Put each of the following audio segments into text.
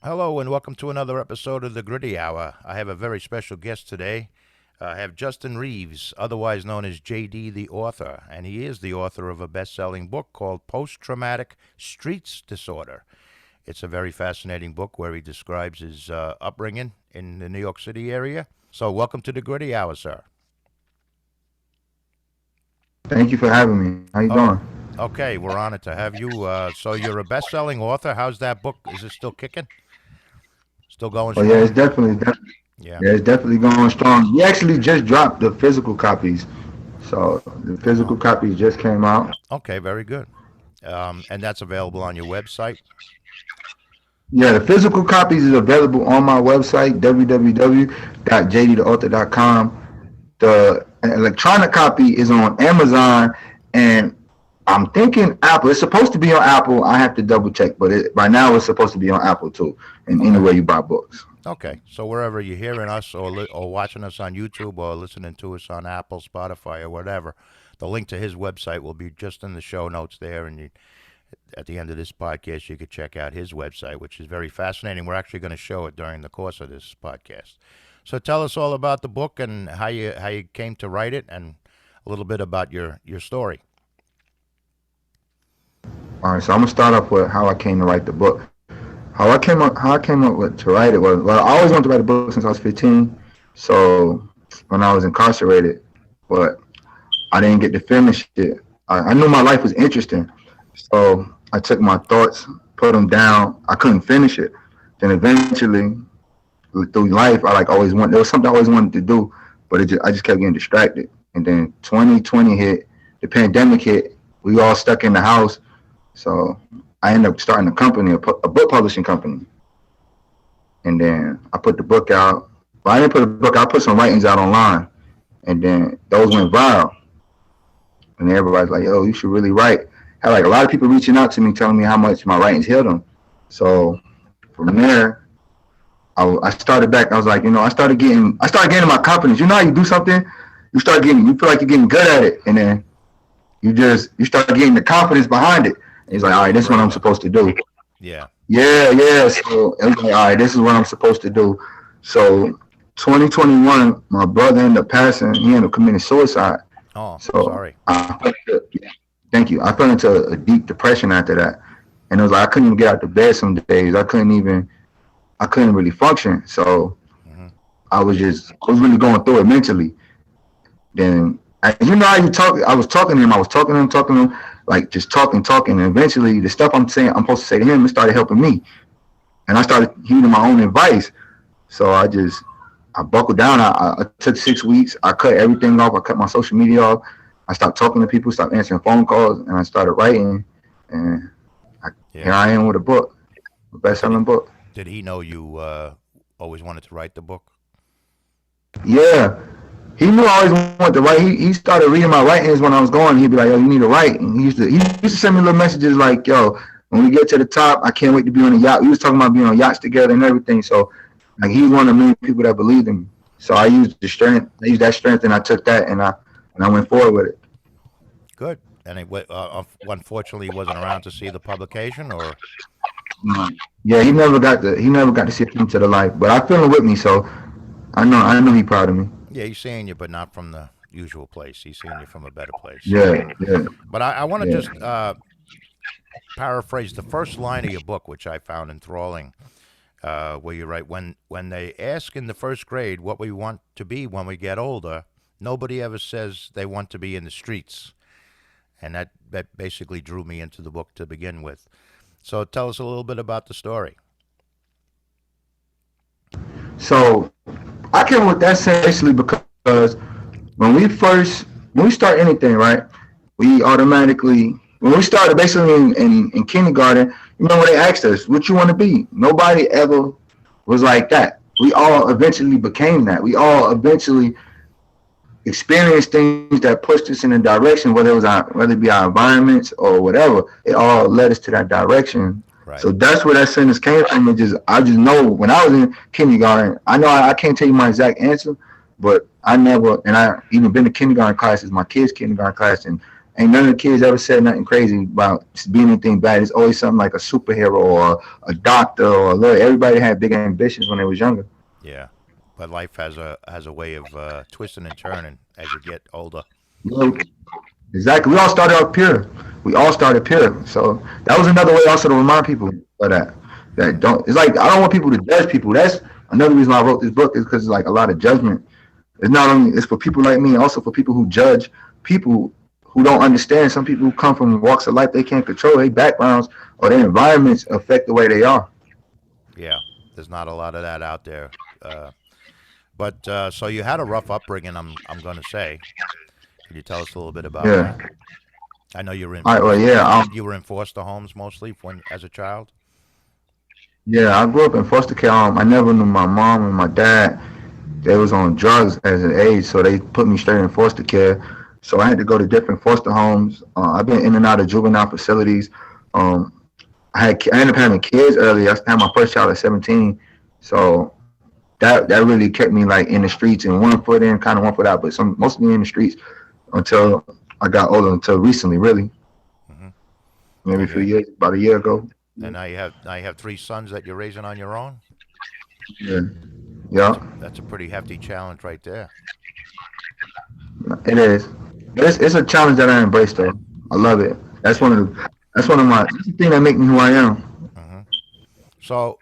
Hello and welcome to another episode of the Gritty Hour. I have a very special guest today. I have Justin Reeves, otherwise known as JD the author, and he is the author of a best-selling book called Post-Traumatic Streets Disorder. It's a very fascinating book where he describes his upbringing in the New York City area. So welcome to the Gritty Hour, sir. Thank you for having me. How you doing? Okay, we're honored to have you. So you're a best-selling author. How's that book? Is it still kicking? Still going Oh strong? yeah, it's definitely going strong. We actually just dropped the physical copies, so the physical copies just came out. Okay, very good. And that's available on your website? Yeah, the physical copies is available on my website, www.jdtheauthor.com. The electronic copy is on Amazon, and I'm thinking Apple. It's supposed to be on Apple. I have to double check, but by now it's supposed to be on Apple too, and anywhere you buy books. Okay, so wherever you're hearing us or watching us on YouTube or listening to us on Apple, Spotify, or whatever, the link to his website will be just in the show notes there, and at the end of this podcast, you could check out his website, which is very fascinating. We're actually going to show it during the course of this podcast. So tell us all about the book and how you came to write it, and a little bit about your story. All right, so I'm gonna start off with how I came to write the book. How I came up with to write it was, well, I always wanted to write a book since I was 15. So when I was incarcerated, but I didn't get to finish it. I knew my life was interesting, so I took my thoughts, put them down. I couldn't finish it. Then eventually, through life, there was something I always wanted to do, but I just kept getting distracted. And then 2020 hit, the pandemic hit. We all stuck in the house. So I ended up starting a company, a book publishing company. And then I put the book out. Well, I didn't put the book out. I put some writings out online. And then those went viral. And everybody's like, yo, you should really write. I had a lot of people reaching out to me, telling me how much my writings healed them. So from there, I started back. I was like, I started getting my confidence. You know how you do something, you feel like you're getting good at it. And then you start getting the confidence behind it. He's like, all right, this is what I'm supposed to do. Yeah. So it was like, all right, this is what I'm supposed to do. So 2021, my brother ended up passing. He ended up committing suicide. Oh, so sorry. Thank you. I fell into a deep depression after that. And it was like I couldn't even get out of bed some days. I couldn't really function. So I was really going through it mentally. Then you know how you talk. I was talking to him, like just talking, and eventually the stuff I'm supposed to say to him, it started helping me, and I started heeding my own advice. So I buckled down. I took 6 weeks. I cut everything off. I cut my social media off. I stopped talking to people, stopped answering phone calls, and I started writing. And here I am with a book, a best-selling book. Did he know you always wanted to write the book? Yeah. He knew I always wanted to write. He started reading my writings when I was going. He'd be like, yo, you need to write. And he used to send me little messages like, yo, when we get to the top, I can't wait to be on a yacht. We was talking about being on yachts together and everything. So like he was one of the many people that believed in me. So I used that strength, and I took that and I went forward with it. Good. And unfortunately, he wasn't around to see the publication, or? Yeah, he never got to see it come to the light. But I feel him with me, so I know he's proud of me. Yeah, he's seeing you, but not from the usual place. He's seeing you from a better place. Yeah. But I want to just paraphrase the first line of your book, which I found enthralling, where you write, when they ask in the first grade what we want to be when we get older, nobody ever says they want to be in the streets. And that basically drew me into the book to begin with. So tell us a little bit about the story. So I came with that essentially because when we start anything, right, we automatically, when we started basically in kindergarten, you know, when they asked us, what you want to be? Nobody ever was like that. We all eventually became that. We all eventually experienced things that pushed us in a direction, whether it be our environments or whatever. It all led us to that direction. Right. So that's where that sentence came from. I just know when I was in kindergarten, I know I can't tell you my exact answer, But I never, and I even been to kindergarten classes, my kids' kindergarten class, and ain't none of the kids ever said nothing crazy about being anything bad. It's always something like a superhero or a doctor or a lawyer. Everybody had big ambitions when they was younger. Yeah, but life has a way of twisting and turning as you get older. You know, exactly. We all started out pure. We all started pure. So that was another way also to remind people of that. That Hmm. don't. It's like I don't want people to judge people. That's another reason why I wrote this book is because it's like a lot of judgment. It's not only it's for people like me, also for people who judge people who don't understand. Some people who come from walks of life they can't control. Their backgrounds or their environments affect the way they are. Yeah, there's not a lot of that out there. But so you had a rough upbringing. I'm going to say. Can you tell us a little bit about Yeah. that? I know you were in All right. Well, foster. yeah. You were in foster homes mostly when as a child. Yeah. I grew up in foster care. I never knew my mom and my dad. They was on drugs as an age, so they put me straight in foster care. So I had to go to different foster homes. I've been in and out of juvenile facilities. Um, I ended up having kids early. I had my first child at 17. So that really kept me like in the streets and one foot in, kind of one foot out, but some mostly in the streets until I got older. Until recently, really, Hmm. maybe a And few you years, about a year ago. and now you have three sons that you're raising on your own. Yeah, yeah, That's a pretty hefty challenge right there. it is. But it's a challenge that I embrace though. I love it. Yeah. That's one of my that's the thing that make me who I am. Hmm. So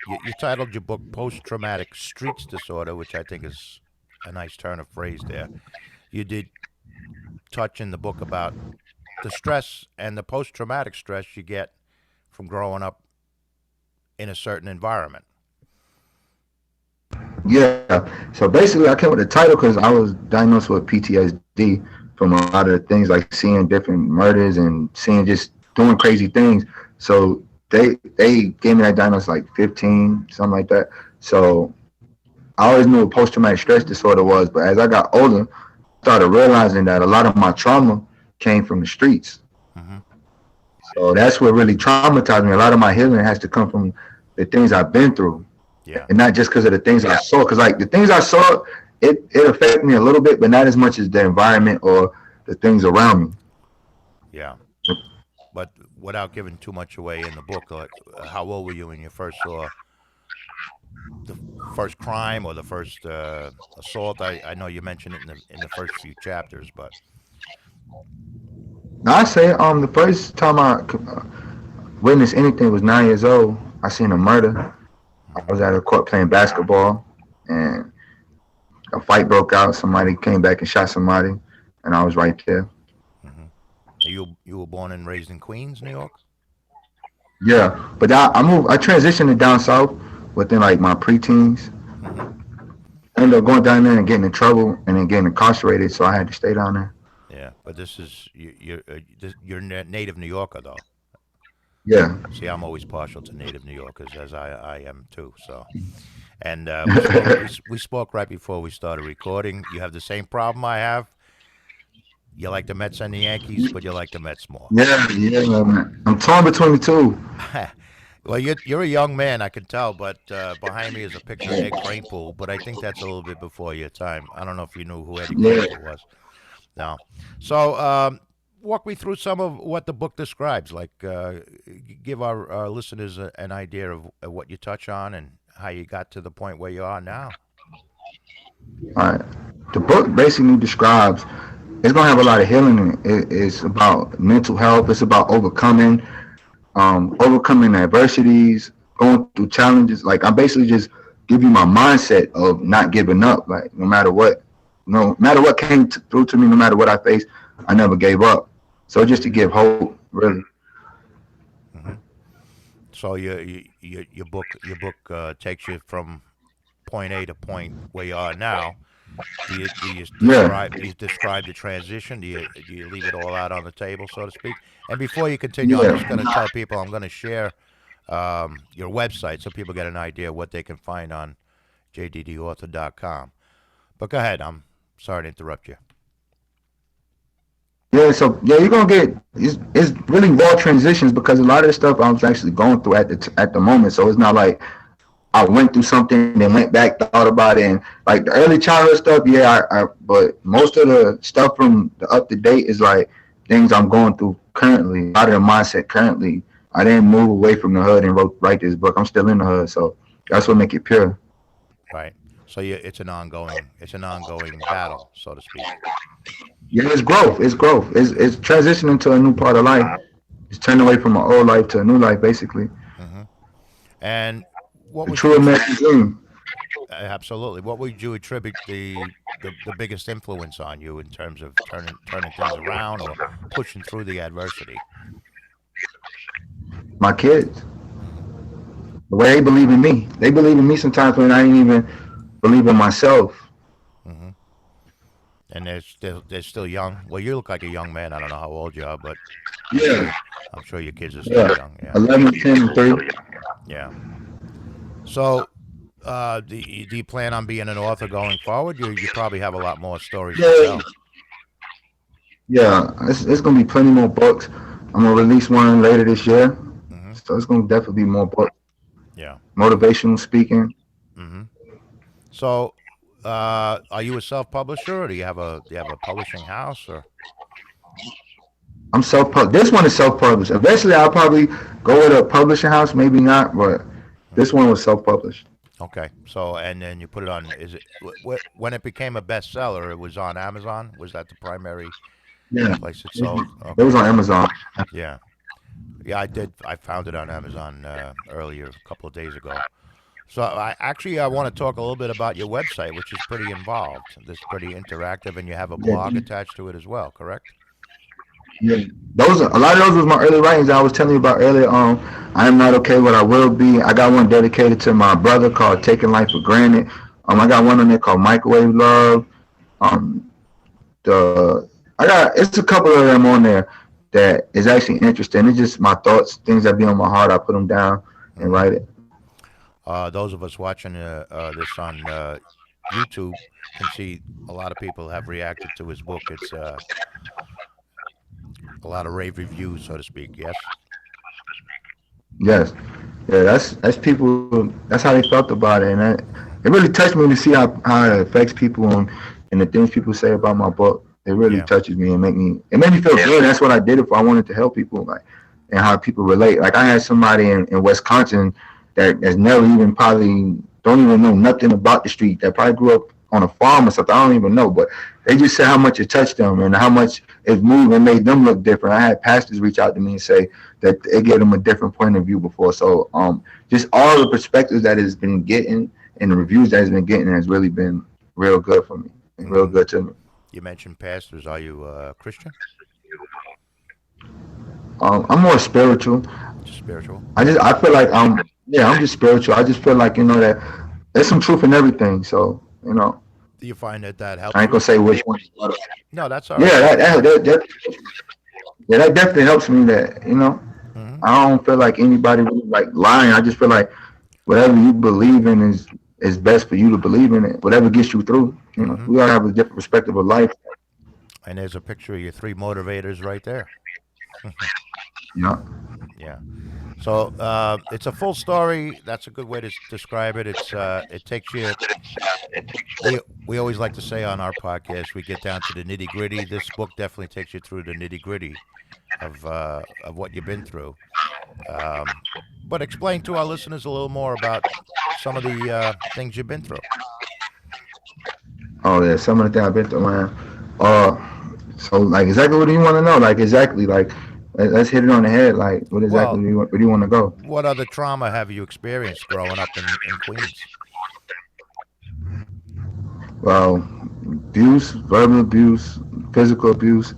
you titled your book "Post Traumatic Streets Disorder," which I think is a nice turn of phrase there. You did touch in the book about the stress and the post traumatic stress you get from growing up in a certain environment. Yeah. So basically, I came with the title because I was diagnosed with PTSD from a lot of the things like seeing different murders and seeing just doing crazy things. So they gave me that diagnosis like 15, something like that. So I always knew what post traumatic stress disorder was, but as I got older, I started realizing that a lot of my trauma came from the streets. Hmm. So that's what really traumatized me. A lot of my healing has to come from the things I've been through, Yeah, and not just because of the things I saw. Because like the things I saw, it affected me a little bit, but not as much as the environment or the things around me. yeah. But without giving too much away in the book, like how old were you when you first saw the first crime or the first assault? I know you mentioned it in the first few chapters, but Now I say the first time I witnessed anything was 9 years old. I seen a murder. I hmm was at a court playing basketball, and a fight broke out. Somebody came back and shot somebody, and I was right there. hmm you were born and raised in Queens, New York. Yeah, but I moved. I transitioned to down south within like my preteens. Hmm. I ended up going down there and getting in trouble and then getting incarcerated, so I had to stay down there. Yeah, but this is you're native New Yorker though. Yeah, See, I'm always partial to native New Yorkers, as I am too. So, and we spoke right before we started recording. You have the same problem I have. You like the Mets and the Yankees, but you like the Mets more. yeah, man. I'm torn between the two. Well, you're a young man, I can tell, but behind me is a picture of Ed Kranepool, but I think that's a little bit before your time. I don't know if you knew who Eddie Yeah, Kranepool was. No. So, walk me through some of what the book describes. Like, give our listeners an idea of what you touch on and how you got to the point where you are now. all right. The book basically describes. It's gonna have a lot of healing in it. It's about mental health. It's about overcoming adversities, going through challenges. Like I basically just give you my mindset of not giving up. Like no matter what, no matter what came through to me, no matter what I faced, I never gave up. So just to give hope, really. Hmm. So your book takes you from point A to point where you are now. Yeah, Do you describe the transition? Do you leave it all out on the table, so to speak? And before you continue, I'm just going to yeah. tell people I'm going to share your website so people get an idea what they can find on jddauthor.com. But go ahead. I'm sorry to interrupt you. Yeah, so yeah, you're gonna get it's really raw transitions because a lot of the stuff I was actually going through at the moment. So it's not like I went through something, then went back, thought about it, and like the early childhood stuff, yeah. But most of the stuff from the up to date is like things I'm going through currently. A lot of the mindset currently. I didn't move away from the hood and write this book. I'm still in the hood, so that's what make it pure. Right. So it's an ongoing battle, so to speak. Yeah, it's growth. It's growth. It's transitioning to a new part of life. It's turning away from an old life to a new life, basically. Hmm. And what The would you true American dream. absolutely? What would you attribute the biggest influence on you in terms of turning things around or pushing through the adversity? My kids, Hmm. the way they believe in me. They believe in me sometimes when I didn't even believe in myself. Hmm. And they're still young. Well, you look like a young man. I don't know how old you are, but I'm sure Yeah, I'm sure your kids are still yeah. young. Yeah, 11, 10, and 3. yeah. So, do you plan on being an author going forward? You probably have a lot more stories to Yeah, tell. yeah. It's gonna be plenty more books. I'm gonna release one later this year, Hmm. so it's gonna definitely be more books. Yeah. Motivational speaking. Hmm. So, are you a self-publisher, or do you have a publishing house, or I'm self. This one is self published. Eventually, I'll probably go with a publishing house. Maybe not, but this Mhm. one was self published. Okay? So, and then you put it on. Is it when it became a bestseller? It was on Amazon. Was that the primary Yeah, place it it sold? was Okay. on Amazon. Yeah. Yeah, I did. I found it on Amazon earlier, a couple of days ago. So I want to talk a little bit about your website, which is pretty involved. This is pretty interactive, and you have a Yeah, blog attached to it as well. Correct? yeah. Those a lot of those was my early writings I was telling you about earlier. I am not okay, what I will be. I got one dedicated to my brother called "Taking Life for Granted." I got one on there called "Microwave Love." Um, the I got it's a couple of them on there that is actually interesting. It's just my thoughts, things that be on my heart. I put them down and Hmm. write it. Those of us watching this on YouTube can see a lot of people have reacted to his book. It's a lot of rave reviews, so to speak. Yes. Yes, yeah, that's people. That's how they felt about it, and it Hmm. really touched me to see how it affects people and the things people say about my book. It really Yeah. touches me and it made me feel good. That's what I did it for. I wanted to help people, like, and how people relate. Like I had somebody in Wisconsin that's never even probably don't even know nothing about the street. That probably grew up on a farm or something. I don't even know, but they just said how much it touched them and how much it moved and made them look different. I had pastors reach out to me and say that it gave them a different point of view before. So just all the perspectives that it's been getting and the reviews that it's been getting has really been real good for me and real Hmm. good to me. You mentioned pastors. Are you Christian? I'm more spiritual. Just spiritual? I feel like yeah, I'm just spiritual. I just feel like that there's some truth in everything. So Do you find that that I helps ain't gonna you? say which one. No, that's all right. Yeah, yeah, that definitely helps me. That Hmm. I don't feel like anybody really like lying. I just feel like whatever you believe in is best for you to believe in it. Whatever gets you through. Hmm. We all have a different perspective of life. And there's a picture of your three motivators right there. You know. Yeah. So it's a full story. That's a good way to describe it. It takes you. We always like to say on our podcast, we get down to the nitty gritty. This book definitely takes you through the nitty gritty of what you've been through. Um, but explain to our listeners a little more about some of the things you've been through. Oh yeah, some of the things I've been through, man. So like exactly what do you want to know? Like exactly like let's hit it on the head. Like what exactly Well, where do you want to go? what other trauma have you experienced growing up in Queens? Well, abuse, verbal abuse, physical abuse,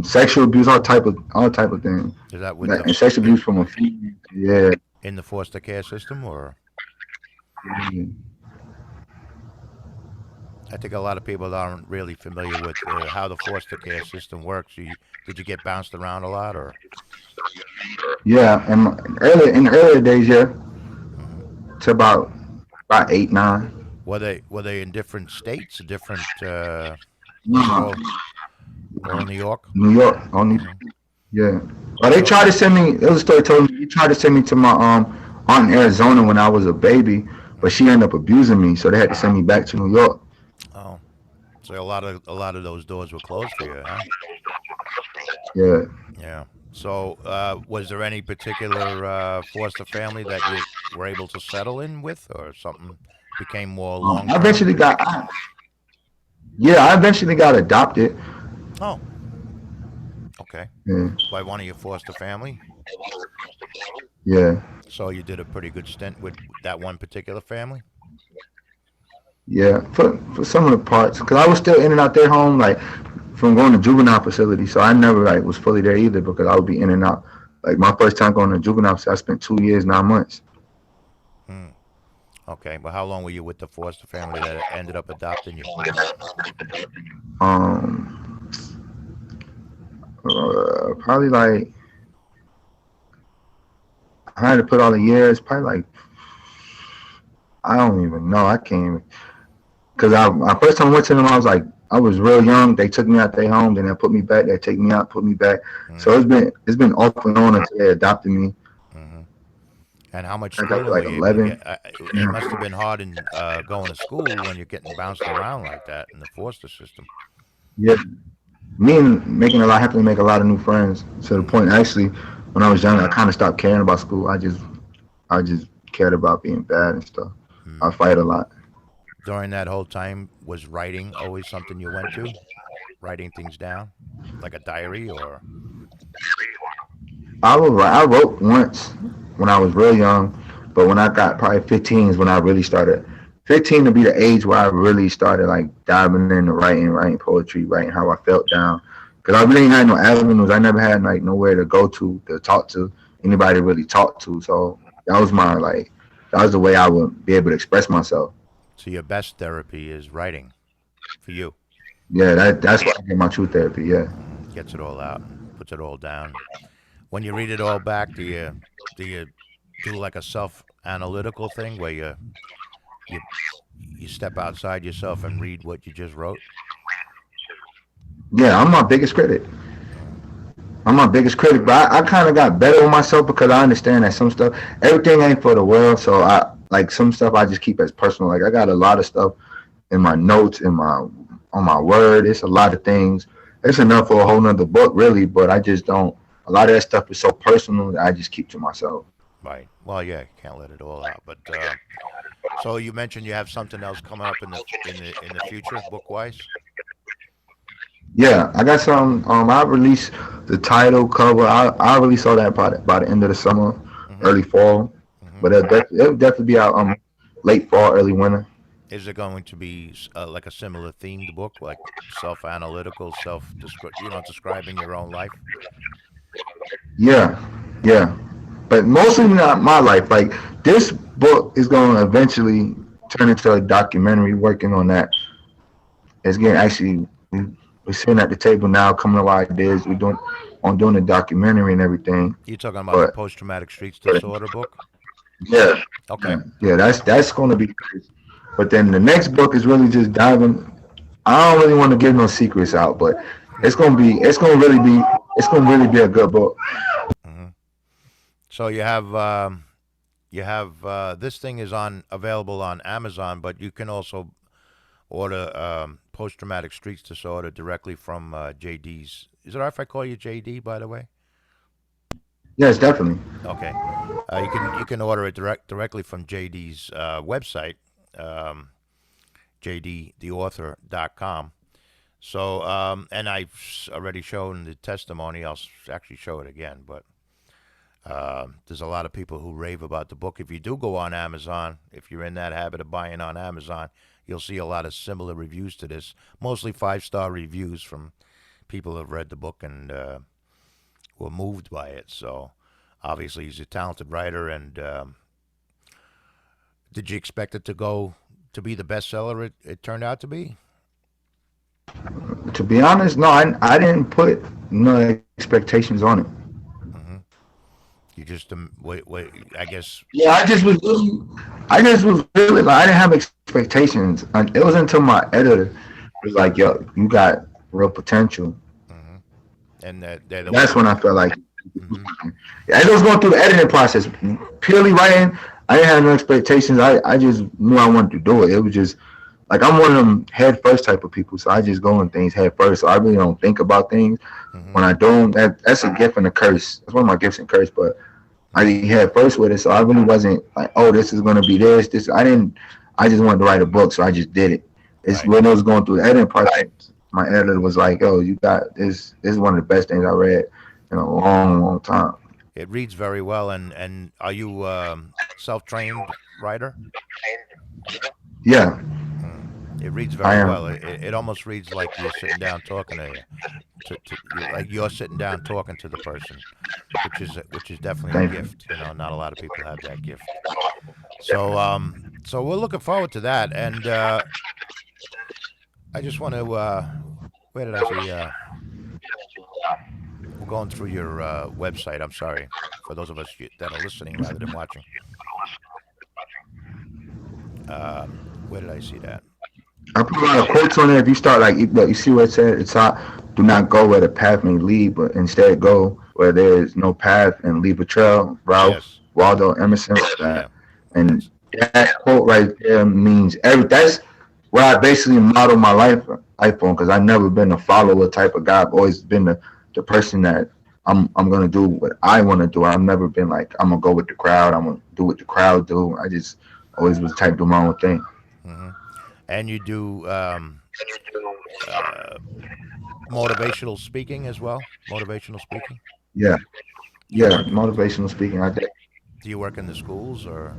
sexual abuse, all type of things. Is that with the And sexual abuse from a female. Yeah. in the foster care system, or I think a lot of people aren't really familiar with how the foster care system works. Did you get bounced around a lot, or? Yeah, and in the earlier days, yeah, Hmm. to about 8, 9. Were they in different states, different? Was it No, all in New York? New York only. Hmm. Yeah. Well, they So tried to send me. It was a story told me. They tried to send me to my aunt in Arizona when I was a baby, but Hmm. she ended up abusing me, so they had to send me back to New York. Oh, so a lot of those doors were closed for you, huh? Yeah. Yeah. So, was there any particular foster family that you were able to settle in with, or something became more long I term? eventually got, yeah, I eventually got adopted. Oh, okay. Yeah. By one of your foster family. Yeah. So you did a pretty good stint with that one particular family. Yeah, for some of the parts, because I was still in and out their home, like from going to juvenile facility. So I never like was fully there either because I would be in and out. Like my first time going to juvenile, facility, I spent 2 years, 9 months. Hmm. Okay. Well, how long were you with the foster family that ended up adopting you? Um, Probably like I had to put all the years. Probably like I don't even know. I can't even because I first time I went to them, I was like I was real young. They took me out their home, then they put me back. They take me out, put me back. So Mm-hmm. it's been off and on until they adopted me. Mm-hmm. And how much I got to schooling were like you able to 11. get? It must have been hard in going to school when you're getting bounced around like that in the foster system. Yeah, me and making a lot having to make a lot of new friends to the Mm-hmm. point actually when I was younger I kind of stopped caring about school. I just cared about being bad and stuff. I Mm. fight a lot. During that whole time, was writing always something you went to? Writing things down, like a diary, or I wrote once when I was real young, but when I got probably 15 is when I really started. 15 to be the age where I really started like diving into writing poetry, writing how I felt down. Because I really ain't had no avenues. I never had like nowhere to go to talk to anybody to really talk to. So that was my like that was the way I would be able to express myself. so your best therapy is writing for you. Yeah, that's why I get my true therapy. Yeah. Gets it all out and puts it all down. When you read it all back, do you do like a self analytical thing where you you step outside yourself and read what you just wrote? Yeah, I'm my biggest critic. Mm, I'm my biggest critic, but I kind of got better with myself because I understand that some stuff, everything ain't for the world. So I like some stuff I just keep as personal. Like I got a lot of stuff in my notes, in my on my word. It's a lot of things. It's enough for a whole nother book, really. But I just don't. A lot of that stuff is so personal that I just keep to myself. right. Well, yeah, you can't let it all out. But so you mentioned you have something else coming up in the future, book wise. Yeah, I got some. I released the title cover. I release all that by the end of the summer, Mm-hmm. early fall. Mm-hmm. But it'll definitely be out late fall, early winter. Is it going to be like a similar themed book, like self analytical, describing your own life? Yeah, yeah. But mostly not my life. Like this book is going to eventually turn into a documentary. Working on that. It's getting actually we're sitting at the table now, coming up with ideas. We're doing a documentary and everything. You're talking about the But, post traumatic streets but disorder book? yeah, Okay. yeah, yeah. That's going to be. But then the next book is really just diving. I don't really want to give no secrets out, but Hmm. it's going to really be a good book. Hmm. So you have this thing is on available on Amazon, but you can also order post traumatic streets disorder directly from JD's. Is it all right if I call you JD, by the way? Yes, definitely. Okay. You can order it directly from JD's website, um, jdtheauthor.com. So, and I've already shown the testimony. I'll actually show it again, but there's a lot of people who rave about the book. If you do go on Amazon, if you're in that habit of buying on Amazon, you'll see a lot of similar reviews to this, mostly 5-star reviews from people who have read the book and were moved by it. So, obviously, he's a talented writer. And did you expect it to be the bestseller it turned out to be? To be honest, no, I didn't put no expectations on it. Hmm. You just wait. I guess. Yeah, I just was really like I didn't have expectations. Like, it was until my editor was like, "Yo, you got real potential." Hmm. And that they're the That's one. when I felt like. Mm-hmm. As I was going through the editing process, purely writing, I didn't have no expectations. I just knew I wanted to do it. It was just like I'm one of them head first type of people, so I just go in things head first. So I really don't think about things. Mm-hmm. When I don't, that's a gift and a curse. That's one of my gifts and curse. But I Mm-hmm. head first with it, so I really wasn't like, oh, this is gonna be this. This I didn't. I just wanted to write a book, so I just did it. It's Right. when I was going through the editing process, my editor was like, "Oh, you got this. This is one of the best things I read in a long, long time." It reads very well. And are you self-trained writer? Yeah, Mm. It reads I very well. am. It almost reads like you're sitting down talking to you, like you're sitting down talking to the person, which is definitely a Thank you. gift. Not a lot of people have that gift. So we're looking forward to that. And I just want to, where did I see? We're going through your website. I'm sorry for those of us that are listening rather than watching. Where did I see that? I put a lot of quotes on there. If you start like you see what it said, it's not do not go where the path may lead, but instead go where there is no path and leave a trail. Ralph Yes. Waldo Emerson said Yeah. that, and That's. that quote right there means every. That's where I basically model my life on because I've never been a follower type of guy. I've always been the person that I'm gonna do what I want to do. I've never been like I'm gonna go with the crowd. I'm gonna do what the crowd do. I just always was the type to do my own thing. Hmm. And you do uh, motivational speaking as well. Motivational speaking. Yeah, Do you yeah. work? Motivational speaking. Do you work in the schools or?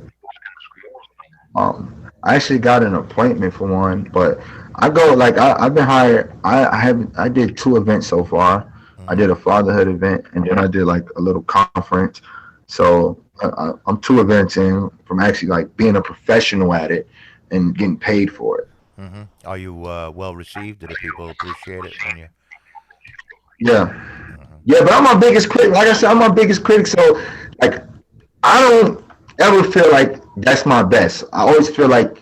I actually got an appointment for one, but I go like I've been hired. I did two events so far. I Hmm. did a fatherhood event, and then I did like a little conference. So I'm two events in from actually like being a professional at it and getting paid for it. Hmm. Are you well received? Do the people appreciate it when you? Yeah, Hmm. yeah. But I'm my biggest critic. Like I said, I'm my biggest critic. So like I don't ever feel like that's my best. I always feel like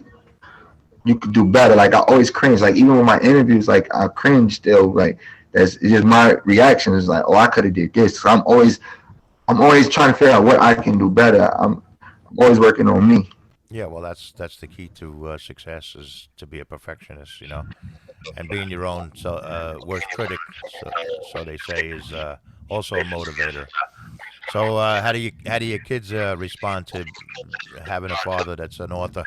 you could do better. Like I always cringe. Like even with my interviews, like I cringe still. Like that's it's just my reaction is like, oh, I could have did this. So I'm always trying to figure out what I can do better. I'm always working on me. Yeah, well, that's the key to success is to be a perfectionist, and being your own worst critic. So they say is also a motivator. So how do your kids respond to having a father that's an author?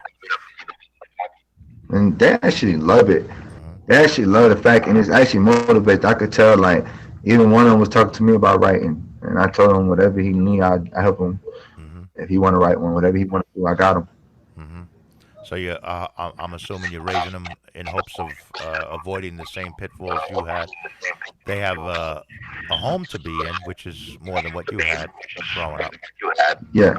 And they actually love it. Hmm. They actually love the fact, and it's actually motivated. I could tell, like, even one of them was talking to me about writing, and I told him whatever he need, I help him. Hmm. If he want to write one, whatever he want to do, I got him. Hmm. So I'm assuming you're raising them in hopes of avoiding the same pitfalls you had. They have a home to be in, which is more than what you had growing up. Yeah,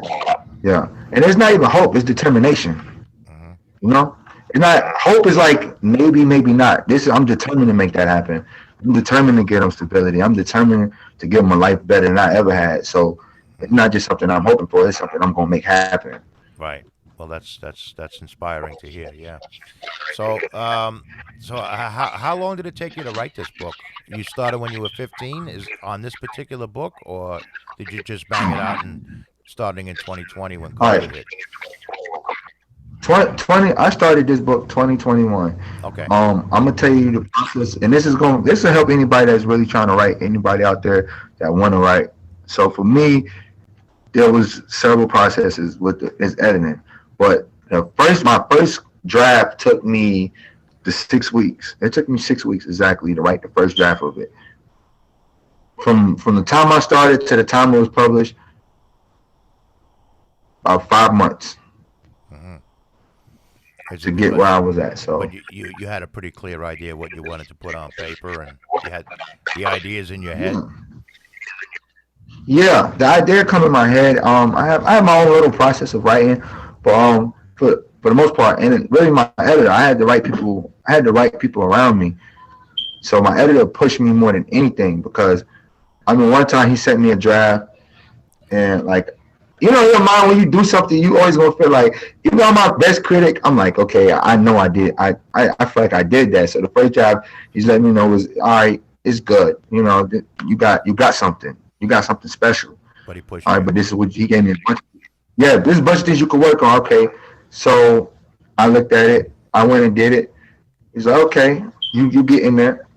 yeah. And it's not even hope; it's determination. Hmm. You know, it's not hope is like maybe, maybe not. This is I'm determined to make that happen. I'm determined to get them stability. I'm determined to give them a life better than I ever had. So it's Hmm. not just something I'm hoping for. It's something I'm gonna make happen. Right. Well, that's inspiring to hear. Yeah. So how long did it take you to write this book? You started when you were 15. Is on this particular book, or did you just bang it out and starting in 2020 when All COVID right, hit? 2020. I started this book 2021. Okay. I'm gonna tell you the process, and this will help anybody that's really trying to write. Anybody out there that want to write. So for me, there was several processes with this editing, but my first draft took me the 6 weeks. It took me 6 weeks exactly to write the first draft of it. From the time I started to the time it was published, about 5 months Hmm. Is to it get but where I was at. but So you had a pretty clear idea what you wanted to put on paper, and you had the ideas in your head. yeah, yeah, the idea come in my head. I have my own little process of writing, but for the most part, and really my editor, I had the right people. I had the right people around me. So my editor pushed me more than anything because I mean, one time he sent me a draft and like, in your mind when you do something, you always gonna feel like, even though I'm my best critic, I'm like, okay, I know I did. I feel like I did that. So the first draft he's letting me know was all right. It's good. You got something. You got something special. But he pushed All right, you. but this is what he gave me. Yeah, there's a bunch of things you can work on. Okay, so I looked at it. I went and did it. He's like, okay, you get in there.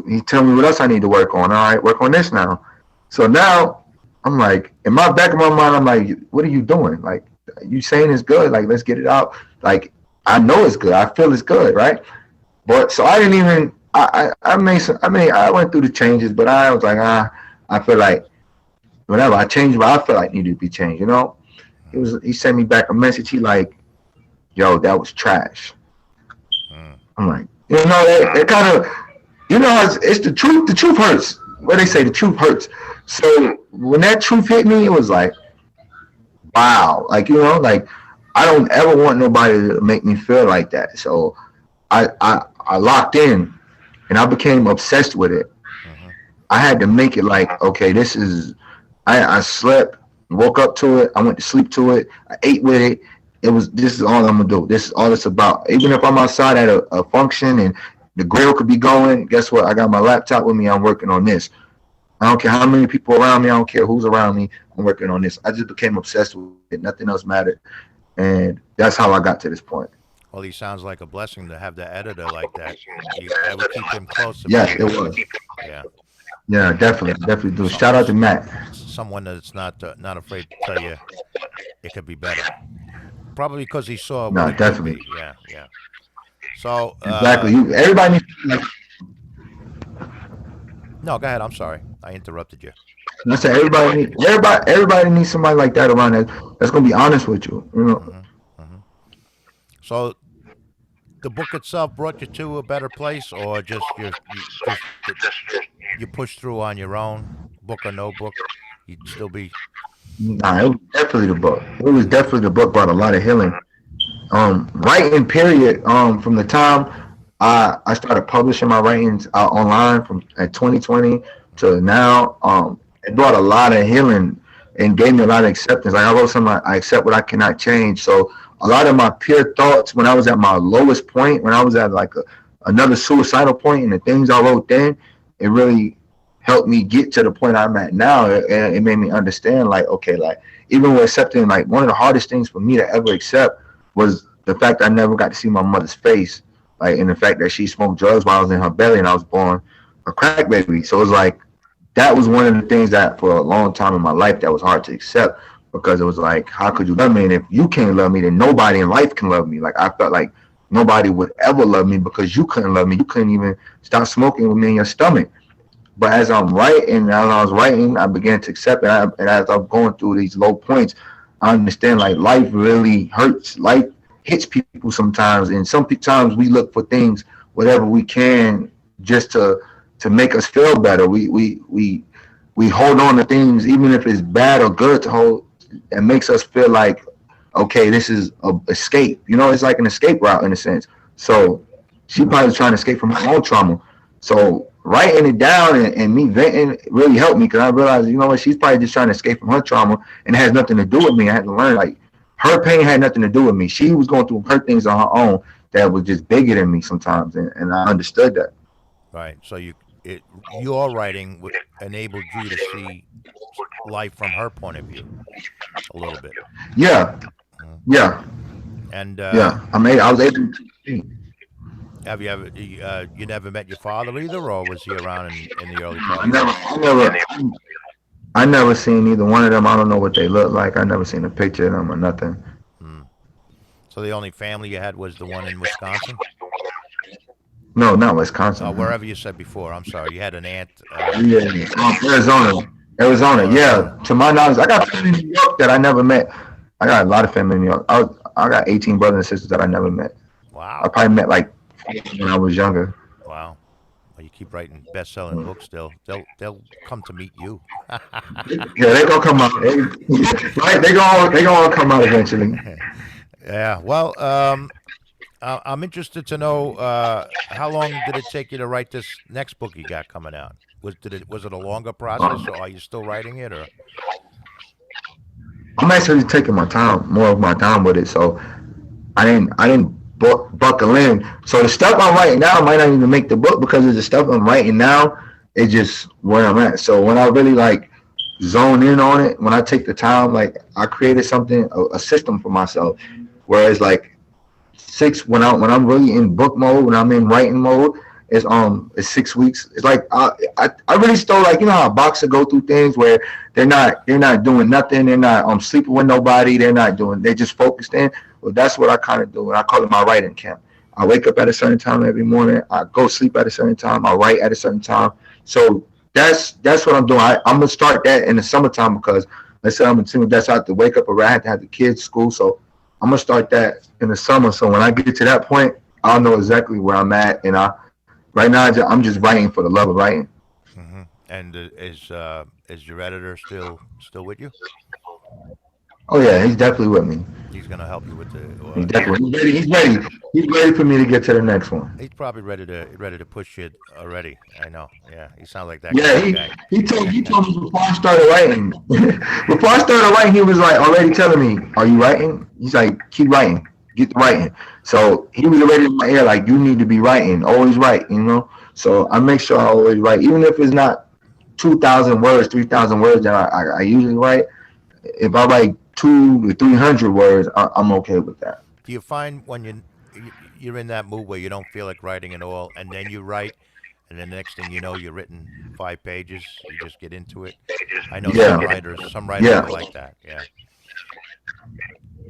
He tell me what else I need to work on. All right, work on this now. So now I'm like, in my back of my mind, I'm like, what are you doing? Like, you saying it's good? Like, let's get it out. Like, I know it's good. I feel it's good, right? But so I didn't even. I made some. I mean, I went through the changes, but I was like, I feel like whatever I changed, but I feel like needed to be changed. You know, he sent me back a message. He like, yo, that was trash. Mm. I'm like, you know, that kind of, you know, it's the truth. The truth hurts. What they say, the truth hurts. So when that truth hit me, it was like, wow. Like, you know, like I don't ever want nobody to make me feel like that. So I locked in and I became obsessed with it. Hmm. I had to make it like, okay, this is, I slept, woke up to it. I went to sleep to it. I ate with it. It was, this is all I'm gonna do. This is all it's about. Even if I'm outside at a function and the grill could be going, guess what? I got my laptop with me. I'm working on this. I don't care how many people around me. I don't care who's around me. I'm working on this. I just became obsessed with it. Nothing else mattered, and that's how I got to this point. Well, he sounds like a blessing to have the editor like that. That would keep him close to Yes, being, it was. yeah, Yeah, definitely, definitely do. so, Shout out to Matt. someone that's not afraid to tell you it could be better. Probably because he saw what No, it could definitely, be. Yeah, yeah. So, exactly. You, everybody needs like no, go ahead. I'm sorry, I interrupted you. I said. Everybody needs somebody like that around that's gonna be honest with you. You know, Hmm. Hmm. So, the book itself brought you to a better place, or just you pushed through on your own, book or no book, you'd still be. nah, it was definitely the book. It was definitely the book brought a lot of healing. Writing period. From the time I started publishing my writings out online from at 2020 to now, it brought a lot of healing and gave me a lot of acceptance. Like I wrote something like, I accept what I cannot change. So a lot of my peer thoughts when I was at my lowest point, when I was at like another suicidal point, and the things I wrote then, it really helped me get to the point I'm at now. And it made me understand like, okay, like even with accepting, like one of the hardest things for me to ever accept was the fact I never got to see my mother's face, like, and the fact that she smoked drugs while I was in her belly and I was born a crack baby. So it was like that was one of the things that for a long time in my life that was hard to accept because it was like, how could you love me? And if you can't love me, then nobody in life can love me. Like I felt like nobody would ever love me because you couldn't love me. You couldn't even stop smoking with me in your stomach. But as I was writing, I began to accept it. And as I'm going through these low points, I understand like life really hurts. Life hits people sometimes, and sometimes we look for things, whatever we can, just to make us feel better. We hold on to things, even if it's bad or good to hold. It makes us feel like, okay, this is a escape. You know, it's like an escape route in a sense. So she probably was trying to escape from her own trauma. So writing it down and me venting really helped me because I realized, you know what, she's probably just trying to escape from her trauma and it has nothing to do with me. I had to learn like her pain had nothing to do with me. She was going through her things on her own that was just bigger than me sometimes, and I understood that. Right. So your writing enabled you to see life from her point of view a little bit. Yeah, Mhm. yeah, And yeah. I was able to. have you ever you never met your father either, or was he around in the early part I of your never, life? I never, I never seen either one of them. I don't know what they look like. I never seen a picture of them or nothing. Hmm. So the only family you had was the one in Wisconsin, No, not Wisconsin. No. wherever you said before. I'm sorry, you had an aunt. Yeah, Arizona, Arizona. Oh, Yeah, Arizona. to my knowledge, I got family in New York that I never met. I got a lot of family in New York. I got 18 brothers and sisters that I never met. I Wow. probably met like when I was younger. Wow. Well, you keep writing best-selling books. They'll come to meet you. Yeah, they gonna come out. Right? They gonna come out eventually. Yeah. Well, I'm interested to know how long did it take you to write this next book you got coming out? Was it a longer process, or are you still writing it? Or I'm actually taking my time, more of my time with it. So I didn't buckle in. So the stuff I'm writing now might not even make the book because of the stuff I'm writing now. it's just where I'm at. So when I really like zone in on it, when I take the time, like I created something, a system for myself, whereas like six when I'm really in book mode, when I'm in writing mode, it's 6 weeks. It's like I really still like how a boxer go through things where they're not doing nothing, they're not sleeping with nobody, they're just focused in. Well, that's what I kind of do, and I call it my writing camp. I wake up at a certain time every morning. I go sleep at a certain time. I write at a certain time. So that's what I'm doing. I'm gonna start that in the summertime because let's say I'm in tune. That's I have to wake up around. I have to have the kids school. So I'm gonna start that in the summer. So when I get to that point, I'll know exactly where I'm at. And I right now I'm just writing for the love of writing. And is your editor still with you? Oh yeah, he's definitely with me. He's gonna help you with the. He's definitely he's ready. He's ready. He's ready for me to get to the next one. He's probably ready to push it already. I know. Yeah, he sounds like that Yeah, kind of he guy. he told me before I started writing. Before I started writing, he was like already telling me, "Are you writing?" He's like, "Keep writing, get to writing." So he was already in my ear, like, "You need to be writing, always write." So I make sure I always write, even if it's not 2,000 words, 3,000 words that I usually write. If I write 2 to 300 words, I'm okay with that. Do you find when you're in that mood where you don't feel like writing at all, and then you write, and then the next thing you know, you're written 5 pages. You just get into it. I know Yeah, some writers yeah, are like that. Yeah.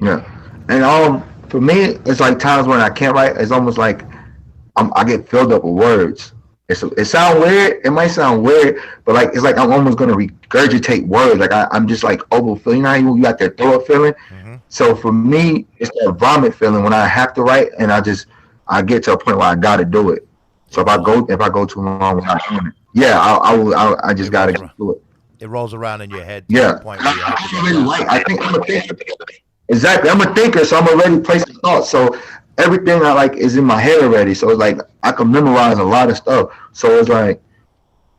yeah. And for me, it's like times when I can't write. It's almost like I get filled up with words. It sounds weird. It might sound weird, but like it's like I'm almost gonna regurgitate words. Like I'm just like overfilling. You know how you got that throat feeling. Hmm. So for me, it's that vomit feeling when I have to write, and I get to a point where I got to do it. So It rolls if I go too long without doing it, yeah, I it just got to rolls get around through it. it rolls around in your head to the Yeah, point where you have to I get don't it really done. like. I think I'm a thinker. Exactly, I'm a thinker, so I'm already placing thoughts. So everything I like is in my head already. So it's like I can memorize a lot of stuff. So it's like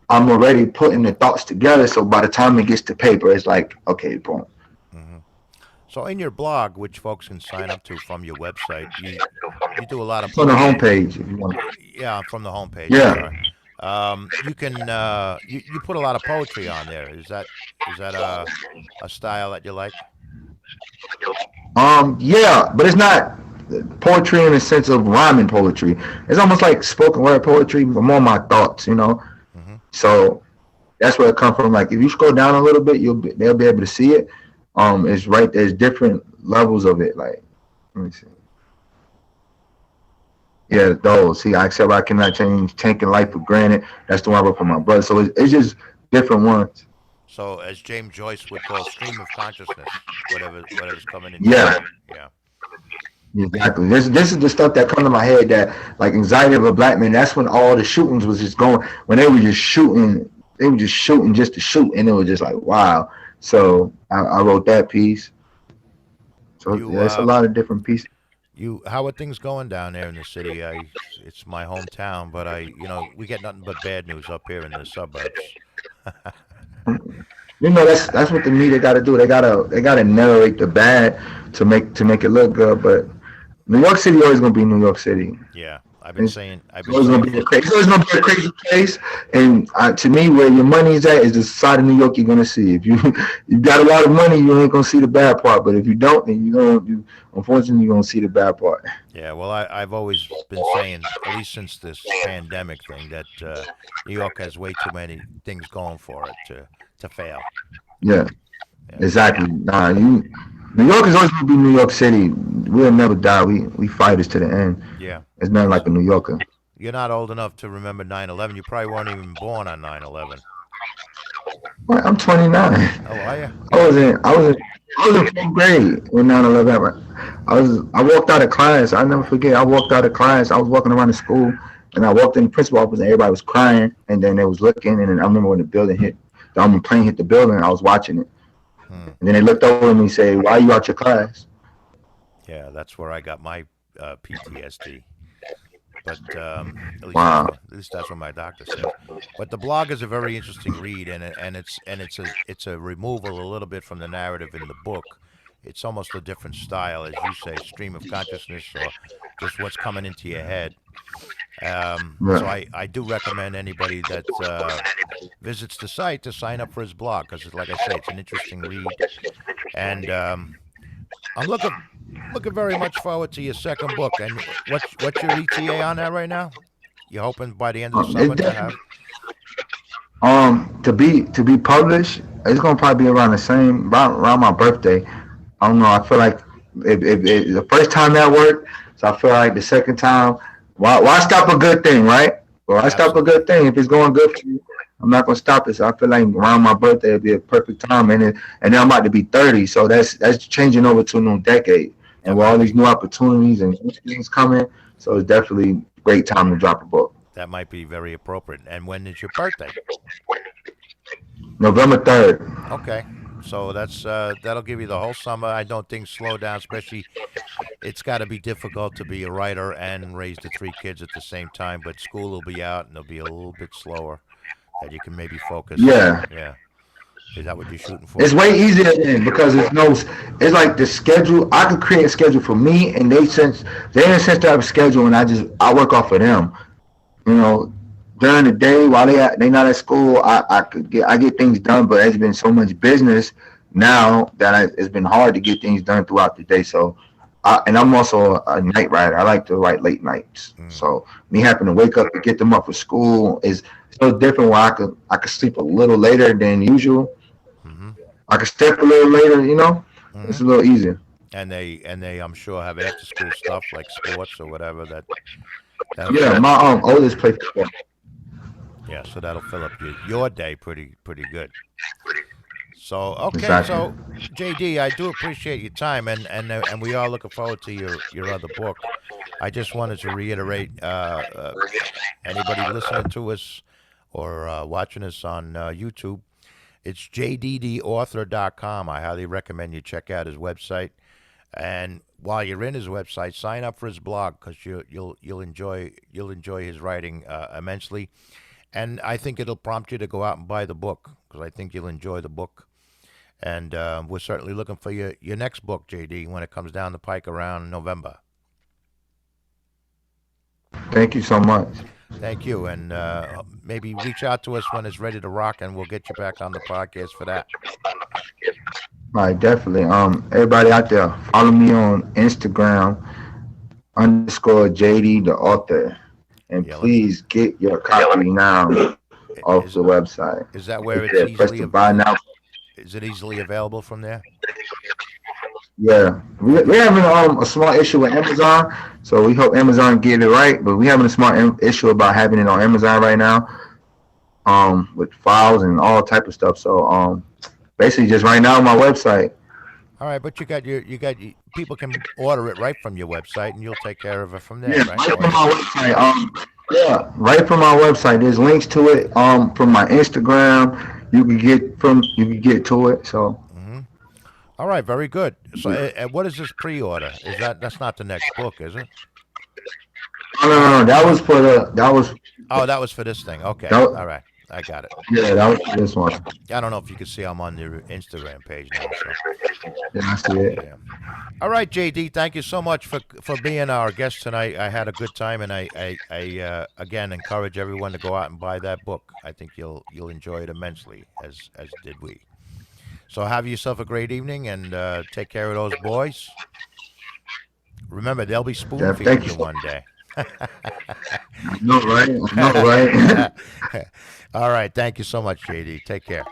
I'm already putting the thoughts together. So by the time it gets to paper, it's like okay, boom. Hmm. So in your blog, which folks can sign up to from your website, you do a lot of It's on the poetry. homepage if you want. Yeah, from the homepage. I'm Yeah. sorry. You can you put a lot of poetry on there. Is that a style that you like? Yeah, but it's not poetry in the sense of rhyming poetry. It's almost like spoken word poetry, but more my thoughts. Hmm. So that's where it comes from. Like if you scroll down a little bit, they'll be able to see it. It's right. There's different levels of it. Like let me see. Yeah, those. See, I accept I cannot change, taking life for granted. That's the one I wrote for my brother. So it's just different ones. So as James Joyce would call, stream of consciousness, whatever's coming into your Yeah, head. Yeah. exactly. This is the stuff that come to my head that like anxiety of a black man. That's when all the shootings was just going. When they were just shooting, they were just shooting just to shoot, and it was just like wow. So I wrote that piece. So You yeah, it's a lot of different pieces. how are things going down there in the city? It's my hometown, but we get nothing but bad news up here in the suburbs. That's what the media got to do. They gotta narrate the bad to make it look good. But New York City always gonna be New York City. Yeah, It's, I've it's been always gonna saying be a for crazy. It's always gonna be a crazy place. And to me, where your money is at is the side of New York you're gonna see. If you got a lot of money, you ain't gonna see the bad part. But if you don't, then unfortunately you're gonna see the bad part. yeah. Well, I've always been saying, at least since this pandemic thing, that New York has way too many things going for it to fail. Yeah, Yeah, exactly. Nah, New York is always gonna be New York City. We'll never die. We fighters to the end. yeah. It's nothing like a New Yorker. You're not old enough to remember 9/11. You probably weren't even born on 9/11. Well, I'm 29. Oh, are you? I was Yeah. in I was in I was in fourth grade when 9/11 happened. I walked out of class. I never forget. I walked out of class. I was walking around the school, and I walked in the principal office, and everybody was crying. And then they was looking, and then I remember when the building hit, the plane hit the building. I was watching it, Hmm. and then they looked over at me and said, "Why are you out your class?" Yeah, that's where I got my PTSD. But Wow. at least that's what my doctor says. But the blog is a very interesting read, and it's a removal a little bit from the narrative in the book. It's almost a different style, as you say, stream of consciousness, or just what's coming into your head. So Right. I do recommend anybody that visits the site to sign up for his blog because, like I say, it's an interesting read. And I'm looking very much forward to your second book. And what's your ETA on that right now? You're hoping by the end of the It's summer to have? definitely to be published. It's gonna probably be around the same around my birthday. I don't know. I feel like if the first time that worked, so I feel like the second time, why stop a good thing, right? Well, I stop a Absolutely. good thing if it's going good for you. I'm not gonna stop it. So I feel like around my birthday would be a perfect time, and then I'm about to be 30, so that's changing over to a new decade, and That with all might these be new opportunities and new things coming, so it's definitely a great time to drop a book. that might be very appropriate. And when is your birthday? November 3rd. Okay. So that'll give you the whole summer. I don't think slow down, especially it's got to be difficult to be a writer and raise the three kids at the same time. But school will be out and it'll be a little bit slower that you can maybe focus. Yeah, Yeah, is that what you're shooting for? it's way easier then because it's like the schedule. I could create a schedule for me, and they in a sense to have a schedule, and I work off of them. You know, during the day while they not at school, I get things done, but it's been so much business now that it's been hard to get things done throughout the day. So, and I'm also a night writer. I like to write late nights. Mm, So me having to wake up to get them up for school is so different. Where I could sleep a little later than usual. mm-hmm. I could step a little later. Mm-hmm. It's a little easier. And they I'm sure have after school stuff like sports or whatever that'll Yeah, fill up. my oldest play football. Yeah, so that'll fill up your day pretty good. So okay, Exactly. so JD, I do appreciate your time, and we are looking forward to your other book. I just wanted to reiterate, anybody listening to us or watching us on YouTube, it's jddauthor.com. I highly recommend you check out his website, and while you're in his website, sign up for his blog because you'll enjoy his writing immensely, and I think it'll prompt you to go out and buy the book because I think you'll enjoy the book. And we're certainly looking for your next book, JD, when it comes down the pike around November. Thank you so much. Thank you. And maybe reach out to us when it's ready to rock, and we'll get you back on the podcast for that. Right, definitely. Everybody out there, follow me on Instagram underscore JD the author, and Yeah, let's. please get your copy now off Is the website. is that where Right it's there, press easily the buy now. is it easily available from there? Yeah, we're Okay. having a small issue with Amazon, so we hope Amazon get it right. But we're having a small issue about having it on Amazon right now, with files and all type of stuff. So basically just right now on my website. All right, but you got people can order it right from your website, and you'll take care of it from there, Yeah, right? right Or from you. my website. Yeah, right from my website. There's links to it. From my Instagram, you can get to it. So, Hmm. All right, very good. So, what is this pre-order? That's not the next book, is it? no, no, Oh, no, no. oh, that was for this thing. Okay, That all right, I got it. yeah, that was for this one. I don't know if you can see I'm on your Instagram page now. So, Yeah, I see it. yeah. All right, JD, thank you so much for being our guest tonight. I had a good time, and I again encourage everyone to go out and buy that book. I think you'll enjoy it immensely, as did we. So have yourself a great evening, and take care of those boys. Remember, they'll be spoon Jeff, feeding thank you. you one day. I know, right? I know, right? All right, thank you so much, JD. Take care.